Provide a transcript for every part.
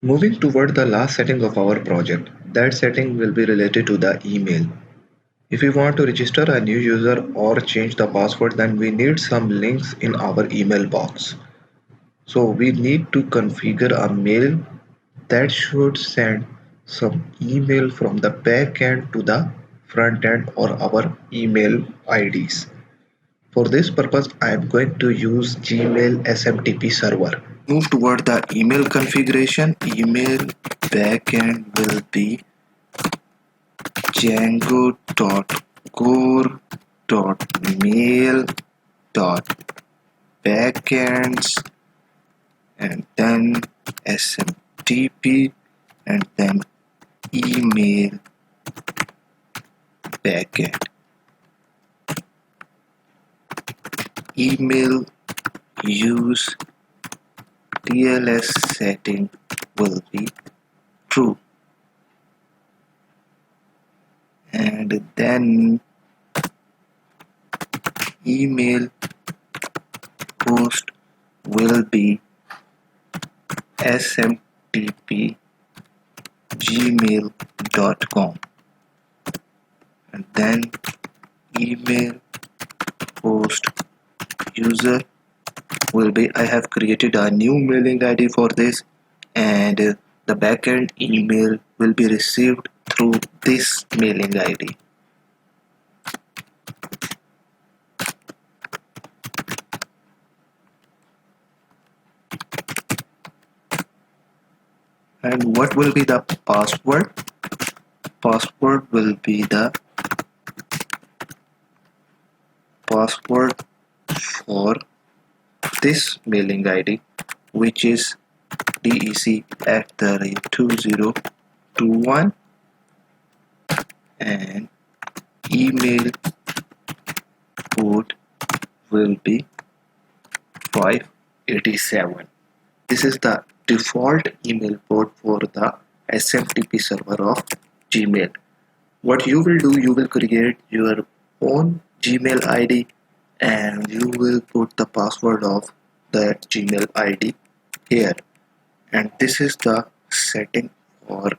Moving toward the last setting of our project, that setting will be related to the email. If we want to register a new user or change the password, then we need some links in our email box. So we need to configure a mail that should send some email from the back end to the front end or our email IDs. For this purpose, I am going to use Gmail SMTP server. Move toward the email configuration. Email backend will be django.core.mail.backends and then SMTP and then email backend. Email use TLS setting will be true, and then email host will be smtp gmail.com, and then email host user will be, I have created a new mailing ID for this, and the backend email will be received through this mailing ID. And what will be the password? Password will be the password for this mailing ID, which is dec@2021, and email port will be 587. This is the default email port for the SMTP server of Gmail. What you will do, you will create your own Gmail ID and you will put the password of that Gmail ID here. And this is the setting for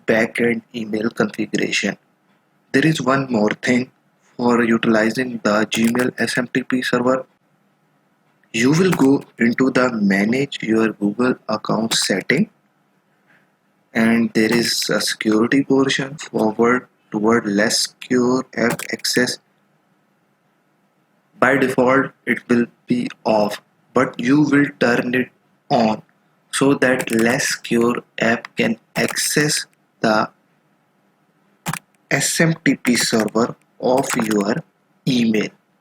backend email configuration. There is one more thing for utilizing the Gmail SMTP server. You will go into the manage your Google account setting, and there is a security portion forward toward less secure app access. By default it will be off, but you will turn it on so that less secure app can access the SMTP server of your email.